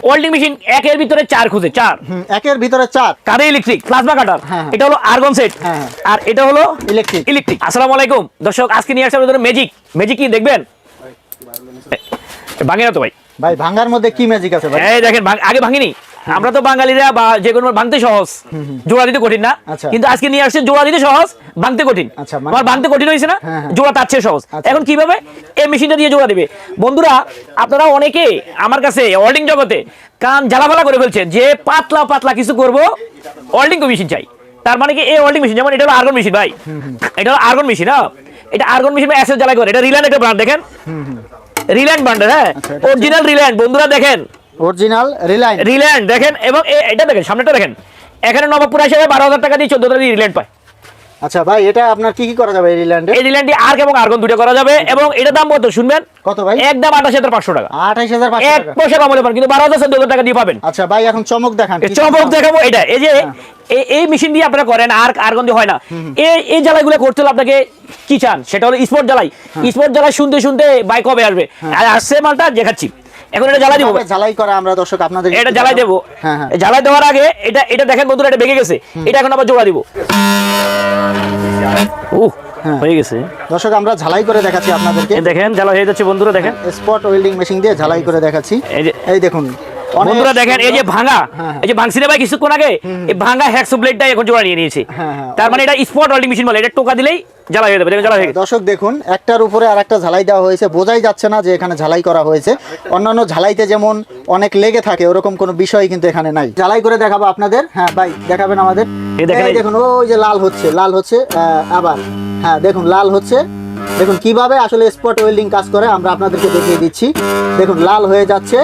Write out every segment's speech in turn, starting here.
welding machine একের ভিতরে 4 খুঁজে 4 একের ভিতরে 4 কারে ইলেকট্রিক প্লাজমা কাটার এটা হলো আর্গন সেট আর এটা হলো ইলেকট্রিক আসসালামু আলাইকুম দর্শক আজকে নিয়ে আসছি আপনাদের ম্যাজিক কি দেখবেন ভাঙে না তো ভাই ভাঙার মধ্যে কি ম্যাজিক আছে ভাই এই দেখেন আগে ভাঙিনি আমরা তো বাঙালিরা বা যে কোনো ভাঙতে সহজ জোড়া দিতে কঠিন না কিন্তু আজকে নিয়ে আসছে জোড়া দিতে সহজ ভাঙতে কঠিন আমার ভাঙতে কঠিন হয়েছে না জোড়া তার চেয়ে সহজ এখন কিভাবে এই মেশিনটা দিয়ে জোড়া দিবে বন্ধুরা আপনারা অনেকে আমার কাছে ওয়েল্ডিং জগতে কান জ্বালাফালা করে ফেলছেন যে পাতলা পাতলা কিছু করব ওয়েল্ডিং মেশিন চাই তার মানে কি এই ওয়েল্ডিং মেশিন যেমন এটা হলো আর্গন মেশিন ভাই এটা হলো আর্গন মেশিন না এটা আর্গন মেশিন এসএস জ্বালাই করে এটা রিল্যান্ড একটা ব্র্যান্ড দেখেন রিল্যান্ড ব্র্যান্ড হ্যাঁ অরিজিনাল রিল্যান্ড বন্ধুরা দেখেন অরিজিনাল রিল্যান্ড দেখেন এবং এটা দেখেন সামনেটা দেখেন এখানে নবাবপুর হিসেবে 12,000 টাকা দিয়ে 14,000 দিয়ে রিল্যান্ড পায় আচ্ছা ভাই এটা আপনার কি করা যাবে এই রিল্যান্ডে এই রিল্যান্ডে আর্ক এবং আর্গন দুটো করা যাবে এবং এটা দাম কত শুনবেন কত ভাই একদম 28,500 টাকা 28,500 টাকা এক পয়সা কম হলে পাবেন কিন্তু 12,000 টাকা দিয়ে পাবেন আচ্ছা ভাই এখন চমক দেখান চমক দেখাবো এটা এই যে এই মেশিন দিয়ে আপনারা করেন আর্ক আর্গন দিয়ে হয় না এই জ্বালাইগুলো করতে হলে আপনাকে কি চান সেটা হলো স্পট জ্বালাই শুনতে বাইক কবে আসবে আর আসছে মালটা দেখাচ্ছি এখন এটা জ্বালাই দেবো জ্বালাই করা আমরা দর্শক আপনাদের এটা জ্বালাই দেবো জ্বালাই দেওয়ার আগে এটা দেখেন বন্ধুরা এটা বেঁকে গেছে এটা এখন আবার জোড়া দিব হয়ে গেছে দর্শক আমরা ঝালাই করে দেখাচ্ছি আপনাদেরকে দেখেন জ্বালা হয়ে যাচ্ছে বন্ধুরা দেখেন স্পট ওয়েল্ডিং মেশিন দিয়ে ঝালাই করে দেখাচ্ছি এই দেখুন বন্ধুরা দেখেন এই যে ভাঙা এই যে ভাঙছি ভাই কিছুক্ষণ আগে এই ভাঙা হ্যাক্সো ব্লেডটা এখন জোড়া নিয়ে নিয়েছে তার মানে এটা স্পট ওয়েল্ডিং মেশিন বলে এটা টোকা দিলেই জ্বালা হয়ে যাবে জ্বালা হয়ে গেছে দর্শক দেখুন একটার উপরে আরেকটা ঝালাই দেওয়া হয়েছে বোঝাই যাচ্ছে না যে এখানে ঝালাই করা হয়েছে অন্যান্য ঝালাইতে যেমন অনেক লেগে থাকে ওরকম কোনো বিষয় কিন্তু এখানে নাই ঝালাই করে দেখাবো আপনাদের হ্যাঁ ভাই দেখাবেন আমাদের এই দেখুন ওই যে লাল হচ্ছে আবার হ্যাঁ দেখুন লাল হচ্ছে দেখুন কিভাবে আসলে স্পট ওয়েল্ডিং কাজ করে আমরা আপনাদেরকে দেখিয়ে দিচ্ছি দেখুন লাল হয়ে যাচ্ছে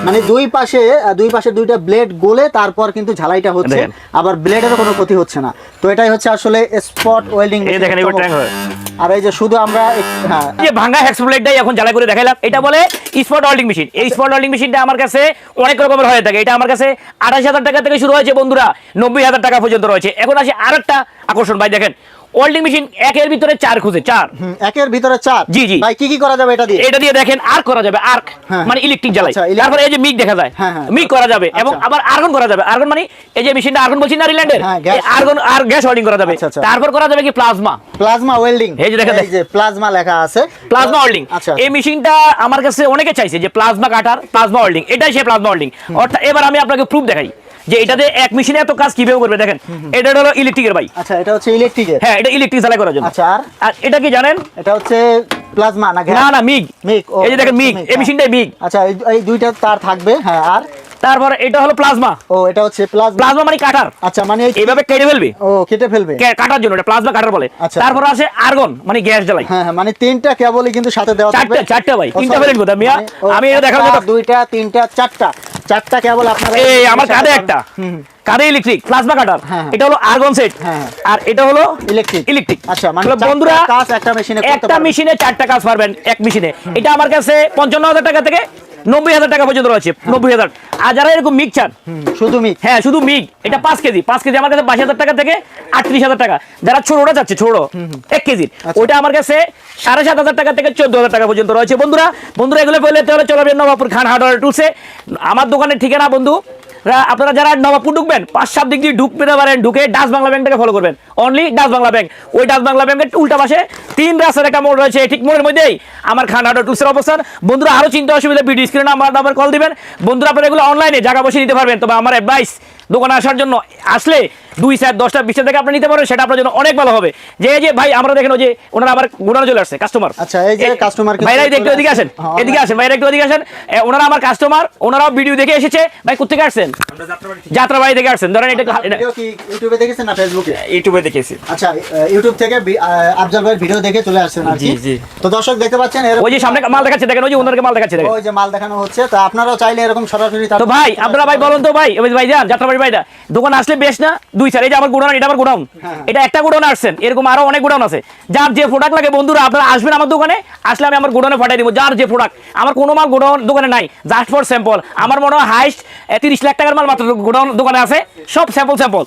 মানে দুই পাশে দুইটা ব্লেড গলে তারপর কিন্তু ঝালাইটা হচ্ছে আবার ব্লেডেরও কোনো ক্ষতি হচ্ছে না তো এটাই হচ্ছে আসলে স্পট ওয়েল্ডিং আর এই যে শুধু আমরা যে ভাঙা হ্যাক্স ব্লেডটাই এখন জ্বালাই করে দেখাইলাম এটা বলে স্পট ওয়েল্ডিং মেশিন এই স্পট ওয়েল্ডিং মেশিনটা আমার কাছে অনেক রকমের হয়ে থাকে এটা আমার কাছে 28,000 টাকা থেকে শুরু হয়েছে বন্ধুরা 90,000 টাকা পর্যন্ত রয়েছে এখন আসে আরেকটা আকর্ষণ ভাই দেখেন ওয়েল্ডিং মেশিন একের ভিতরে 4 খুঁজে 4 একের ভিতরে 4 জি ভাই কি করা যাবে এটা দিয়ে দেখেন আর্ক করা যাবে আর্ক মানে ইলেকট্রিক জ্বালাই তারপর এই যে মিগ দেখা যায় মিগ করা যাবে এবং আবার আর্গন করা যাবে আর্গন মানে এই যে মেশিনটা আর্গন বলছি না রিল্যান্ডের আর্গন আর গ্যাস ওয়েল্ডিং করা যাবে তারপর করা যাবে কি প্লাজমা ওয়েল্ডিং এই যে দেখেন এই যে প্লাজমা লেখা আছে প্লাজমা ওয়েল্ডিং এই মেশিনটা আমার কাছে অনেকে চাইছে যে প্লাজমা কাটার প্লাজমা ওয়েল্ডিং এটাই সেই প্লাজমা ওয়েল্ডিং অর্থাৎ এবার আমি আপনাকে প্রুফ দেখাই যে এটাতে এক মেশিনে এত কাজ কিভাবে করবে দেখেন এটা হলো ইলেকট্রিকের ভাই আচ্ছা এটা হচ্ছে ইলেকট্রিকের হ্যাঁ এটা ইলেকট্রিক জ্বালাই করার জন্য আচ্ছা আর এটা কি জানেন এটা হচ্ছে প্লাজমা না মিগ এই যে দেখেন মিগ এই মেশিনটাই মিগ আচ্ছা এই দুইটা তার থাকবে হ্যাঁ আর তারপর এটা হলো প্লাজমা এটা হচ্ছে প্লাজমা মানে কাটার আচ্ছা মানে এইভাবে কেটে ফেলবে কাটার জন্য এটা প্লাজমা কাটার বলে তারপর আছে আর্গন মানে গ্যাস জ্বালাই হ্যাঁ মানে তিনটা কেবলই কিন্তু সাথে দেওয়া থাকবে চারটা ভাই তিনটা ফেলেন কোথা মিয়া আমি এটা দেখাবো দুইটা তিনটা চারটা কেবল আপনারা এই আমার কাঁধে একটা কাঁধে ইলেকট্রিক প্লাজমা কাটার এটা হলো আর্গন সেট আর এটা হলো ইলেকট্রিক আচ্ছা মানে বন্ধুরা কাজ একটা মেশিনে 4টা কাজ পারবেন এক মেশিনে এটা আমার কাছে 55,000 টাকা থেকে 90,000 টাকা পর্যন্ত রয়েছে 90,000 আর যারা এরকম মিগ চান শুধু মিগ এটা 5 কেজি আমার কাছে 22,000 টাকা থেকে 38,000 টাকা যারা ছোটটা চাচ্ছে ছোট 1 কেজি ওইটা আমার কাছে 7,500 টাকা থেকে 14,000 টাকা পর্যন্ত রয়েছে বন্ধুরা এগুলো বললে তাহলে চলবেন নবাবপুর খান হার্ডওয়্যার টুলসে আমার দোকানের ঠিকানা বন্ধু আপনারা যারা নবাবপুর ঢুকবেন 5-7 দিক দিয়ে ঢুকতে পারেন ঢুকে ডাচ বাংলা ব্যাংকটাকে ফলো করবেন অনলি ডাচ বাংলা ব্যাংক ওই ডাচ বাংলা ব্যাংকের উল্টা পাশে 3 রাস্তার একটা মোড় রয়েছে ঠিক মোড়ের মধ্যেই আমার খান হার্ডওয়্যার টুলসের অবস্থান বন্ধুরা আরো চিন্তা অসুবিধা ভিডিও স্ক্রিনে নাম্বার কল দিবেন বন্ধুরা আপনারা এগুলো অনলাইনে জায়গা বসে নিতে পারবেন তবে আমার অ্যাডভাইস দোকানে আসার জন্য আসলে 2-10টা থেকে আপনি নিতে পারবেন সেটা আপনার জন্য অনেক ভালো হবে যে ভাই আমরা দেখেন যে ওনারা আবার গোডাউনে চলে আসছে কাস্টমার আচ্ছা এই যে কাস্টমার ভাইরা একটু এদিকে আসেন ভাইরা একটু এদিকে আসেন ওনারা আমার কাস্টমার ওনারাও ভিডিও দেখে এসেছে ভাই কোথা থেকে আসছেন যাত্রাবাড়ি থেকে আসছেন ধরেন এটা কি ইউটিউবে দেখেছেন না ফেসবুকে ইউটিউবে দেখেছি আচ্ছা ইউটিউব থেকে আফজাল ভাইয়ের ভিডিও দেখে চলে আসছেন আর কি জি তো দর্শক দেখতে পাচ্ছেন ওই যে সামনে মাল দেখাচ্ছে দেখেন ওই যে ওনারকে মাল দেখাচ্ছে দেখেন ওই যে মাল দেখানো হচ্ছে তো আপনারাও চাইলে এরকম সরাসরি তো ভাই আপনারা ভাই বলুন তো ভাই ভাইজান যাত্রাবাড়ি ভাইরা দোকান আসলে বেশ না 2-4 এই যে আমার গোডাউন এটা আমার গোডাউন এটা একটা গোডাউন আসছেন এরকম আরো অনেক গোডাউন আছে যার যে প্রোডাক্ট লাগে বন্ধুরা আপনারা আসবেন আমার দোকানে আসলে আমি আমার গোডাউনে পাঠিয়ে দিব যার যে প্রোডাক্ট আমার কোনো মাল গোডাউন দোকানে নাই জাস্ট ফর স্যাম্পল আমার মনে হয় হাইস্ট 30 লাখ টাকার মাল মাত্র গোডাউন দোকানে আছে সব স্যাম্পল